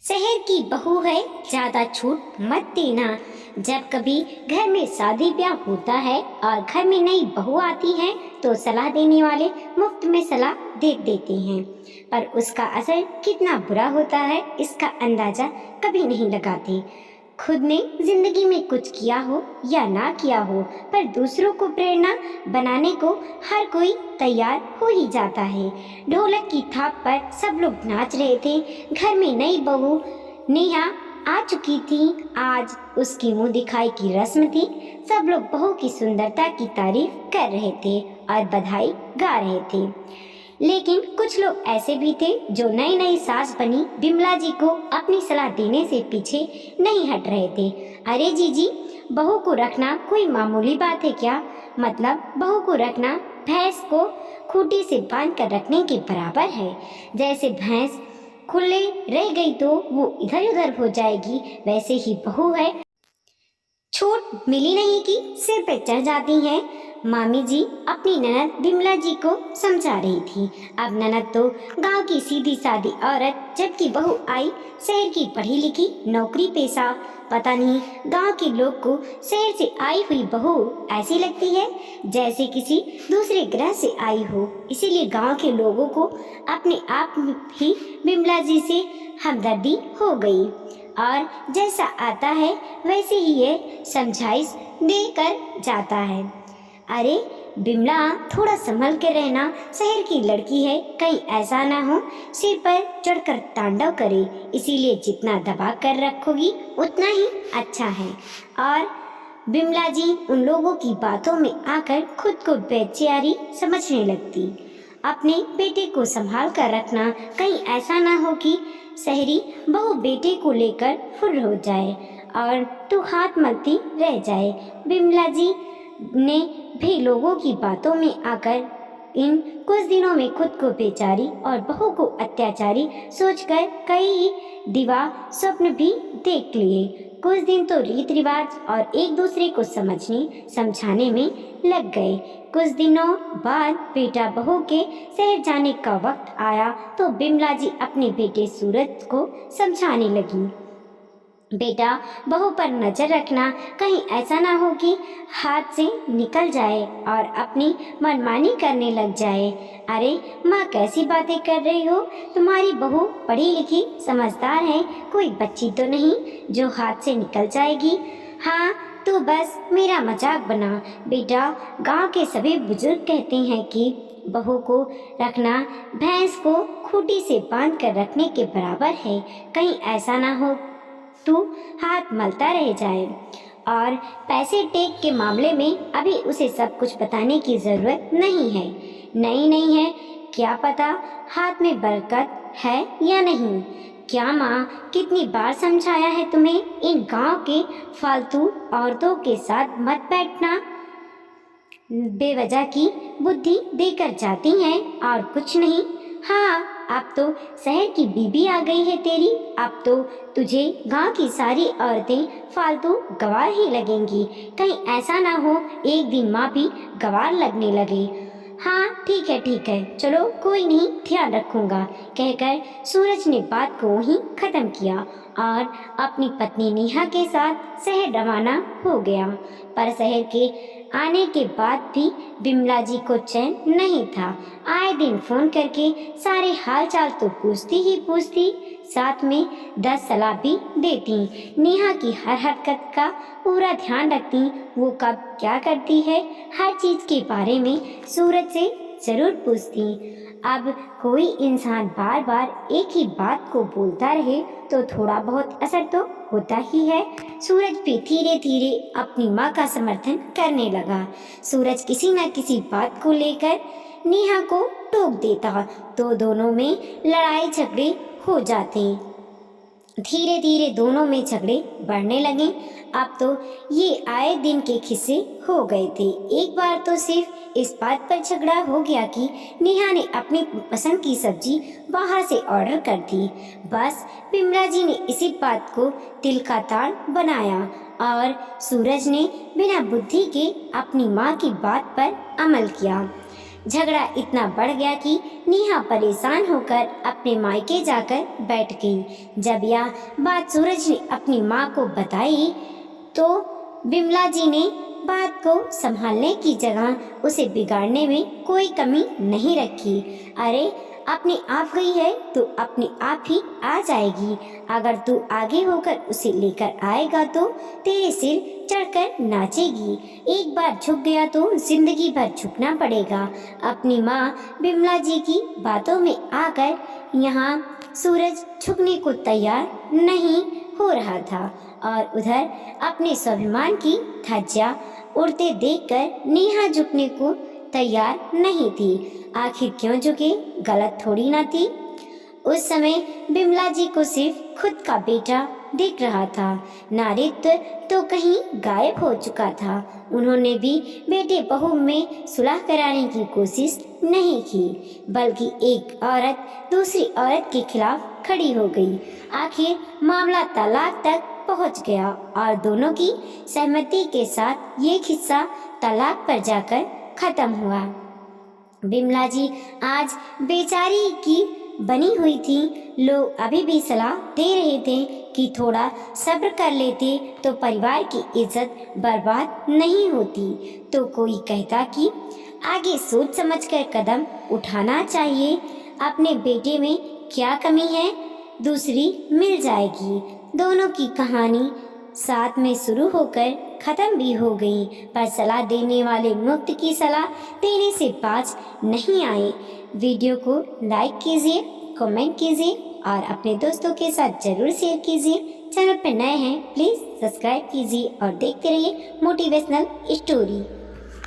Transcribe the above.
शहर की बहू है, ज्यादा छूट मत देना। जब कभी घर में शादी ब्याह होता है और घर में नई बहू आती है तो सलाह देने वाले मुफ्त में सलाह दे देते हैं, पर उसका असर कितना बुरा होता है इसका अंदाजा कभी नहीं लगाते। खुद ने जिंदगी में कुछ किया हो या ना किया हो, पर दूसरों को प्रेरणा बनाने को हर कोई तैयार हो ही जाता है। ढोलक की थाप पर सब लोग नाच रहे थे। घर में नई बहू नेहा आ चुकी थी। आज उसकी मुंह दिखाई की रस्म थी। सब लोग बहू की सुंदरता की तारीफ कर रहे थे और बधाई गा रहे थे। लेकिन कुछ लोग ऐसे भी थे जो नई नई सास बनी बिमला जी को अपनी सलाह देने से पीछे नहीं हट रहे थे। अरे जीजी, बहू को रखना कोई मामूली बात है क्या? मतलब बहू को रखना भैंस को खूंटी से बांध कर रखने के बराबर है। जैसे भैंस खुले रह गई तो वो इधर उधर हो जाएगी, वैसे ही बहू है, छूट मिली नहीं कि सिर पे चढ़ जाती हैं। मामी जी अपनी ननद बिमला जी को समझा रही थी। अब ननद तो गांव की सीधी सादी औरत, जबकि बहू आई शहर की पढ़ी लिखी नौकरी पेशा। पता नहीं गांव के लोग को शहर से आई हुई बहू ऐसी लगती है जैसे किसी दूसरे ग्रह से आई हो। इसीलिए गांव के लोगों को अपने आप ही बिमला जी से हमदर्दी हो गई और जैसा आता है वैसे ही ये समझाइश देकर जाता है। अरे बिमला, थोड़ा संभल के रहना, शहर की लड़की है, कहीं ऐसा ना हो सिर पर चढ़कर तांडव करे। इसीलिए जितना दबा कर रखोगी उतना ही अच्छा है। और बिमला जी उन लोगों की बातों में आकर खुद को बेचारी समझने लगती। अपने बेटे को संभाल कर रखना, कहीं ऐसा ना हो कि शहरी बहू बेटे को लेकर फुर्र हो जाए और तू हाथ मलती रह जाए। बिमला जी ने भी लोगों की बातों में आकर इन कुछ दिनों में खुद को बेचारी और बहू को अत्याचारी सोचकर कई दिवा स्वप्न भी देख लिए। कुछ दिन तो रीत रिवाज और एक दूसरे को समझने समझाने में लग गए। कुछ दिनों बाद बेटा बहू के शहर जाने का वक्त आया तो बिमला जी अपने बेटे सूरज को समझाने लगी, बेटा बहू पर नजर रखना, कहीं ऐसा ना हो कि हाथ से निकल जाए और अपनी मनमानी करने लग जाए। अरे माँ, कैसी बातें कर रही हो? तुम्हारी बहू पढ़ी लिखी समझदार है, कोई बच्ची तो नहीं जो हाथ से निकल जाएगी। हाँ, तो बस मेरा मजाक बना। बेटा, गांव के सभी बुजुर्ग कहते हैं कि बहू को रखना भैंस को खूंटी से बांध कर रखने के बराबर है। कहीं ऐसा ना हो तू हाथ मलता रह जाए। और पैसे टेक के मामले में अभी उसे सब कुछ बताने की जरूरत नहीं है। नहीं है, क्या पता हाथ में बरकत है या नहीं। क्या माँ, कितनी बार समझाया है तुम्हें, इन गांव के फालतू औरतों के साथ मत बैठना, बेवजह की बुद्धि देकर जाती हैं और कुछ नहीं। हाँ, अब तो शहर की बीबी आ गई है तेरी, अब तो तुझे गांव की सारी औरतें फालतू गवार ही लगेंगी। कहीं ऐसा ना हो एक दिन माँ भी गवार लगने लगे। हाँ ठीक है, चलो कोई नहीं, ध्यान रखूंगा, कहकर सूरज ने बात को वहीं खत्म किया और अपनी पत्नी नेहा के साथ शहर रवाना हो गया। पर शहर के आने के बाद भी बिमला जी को चैन नहीं था। आए दिन फोन करके सारे हालचाल तो पूछती ही पूछती, साथ में 10 सलाह भी देती। नेहा की हर हरकत का पूरा ध्यान रखती, वो कब क्या करती है हर चीज के बारे में सूरज से जरूर पूछती। अब कोई इंसान बार बार एक ही बात को बोलता रहे तो थोड़ा बहुत असर तो होता ही है। सूरज भी धीरे धीरे अपनी माँ का समर्थन करने लगा। सूरज किसी न किसी बात को लेकर नेहा को टोक देता तो दोनों में लड़ाई झगड़े हो जाते। धीरे धीरे दोनों में झगड़े बढ़ने लगे। अब तो ये आए दिन के किस्से हो गए थे। एक बार तो सिर्फ इस बात पर झगड़ा हो गया कि नेहा ने अपनी पसंद की सब्जी बाहर से ऑर्डर कर दी। बस बिमला जी ने इसी बात को दिल का ताड़ बनाया और सूरज ने बिना बुद्धि के अपनी माँ की बात पर अमल किया। झगड़ा इतना बढ़ गया कि नेहा परेशान होकर अपने मायके जाकर बैठ गई। जब यह बात सूरज ने अपनी माँ को बताई तो बिमला जी ने बात को संभालने की जगह उसे बिगाड़ने में कोई कमी नहीं रखी। अरे अपने आप गई है तो अपने आप ही आ जाएगी। अगर तू आगे होकर उसे लेकर आएगा तो तेरे सिर चढ़कर नाचेगी। एक बार झुक गया तो जिंदगी भर झुकना पड़ेगा। अपनी माँ बिमला जी की बातों में आकर यहाँ सूरज झुकने को तैयार नहीं हो रहा था और उधर अपने स्वाभिमान की धज्जियां उड़ते देखकर नेहा झुकने को तैयार नहीं थी। आखिर क्यों झुके? गलत थोड़ी ना थी। उस समय बिमला जी को सिर्फ खुद का बेटा दिख रहा था। नारित्व तो कहीं गायब हो चुका था। उन्होंने भी बेटे बहू में सुलह कराने की कोशिश नहीं की, बल्कि एक औरत दूसरी औरत के खिलाफ खड़ी हो गई। आखिर मामला तलाक तक पहुंच गया और दोनों की सहमति के साथ ये किस्सा तलाक पर जाकर खत्म हुआ। बिमला जी आज बेचारी की बनी हुई थी। लोग अभी भी सलाह दे रहे थे कि थोड़ा सब्र कर लेते तो परिवार की इज्जत बर्बाद नहीं होती, तो कोई कहता कि आगे सोच समझकर कदम उठाना चाहिए। अपने बेटे में क्या कमी है, दूसरी मिल जाएगी। दोनों की कहानी साथ में शुरू होकर खत्म भी हो गई, पर सलाह देने वाले मुफ्त की सलाह देने से बाज नहीं आए। वीडियो को लाइक कीजिए, कमेंट कीजिए और अपने दोस्तों के साथ जरूर शेयर कीजिए। चैनल पर नए हैं प्लीज़ सब्सक्राइब कीजिए और देखते रहिए मोटिवेशनल स्टोरी।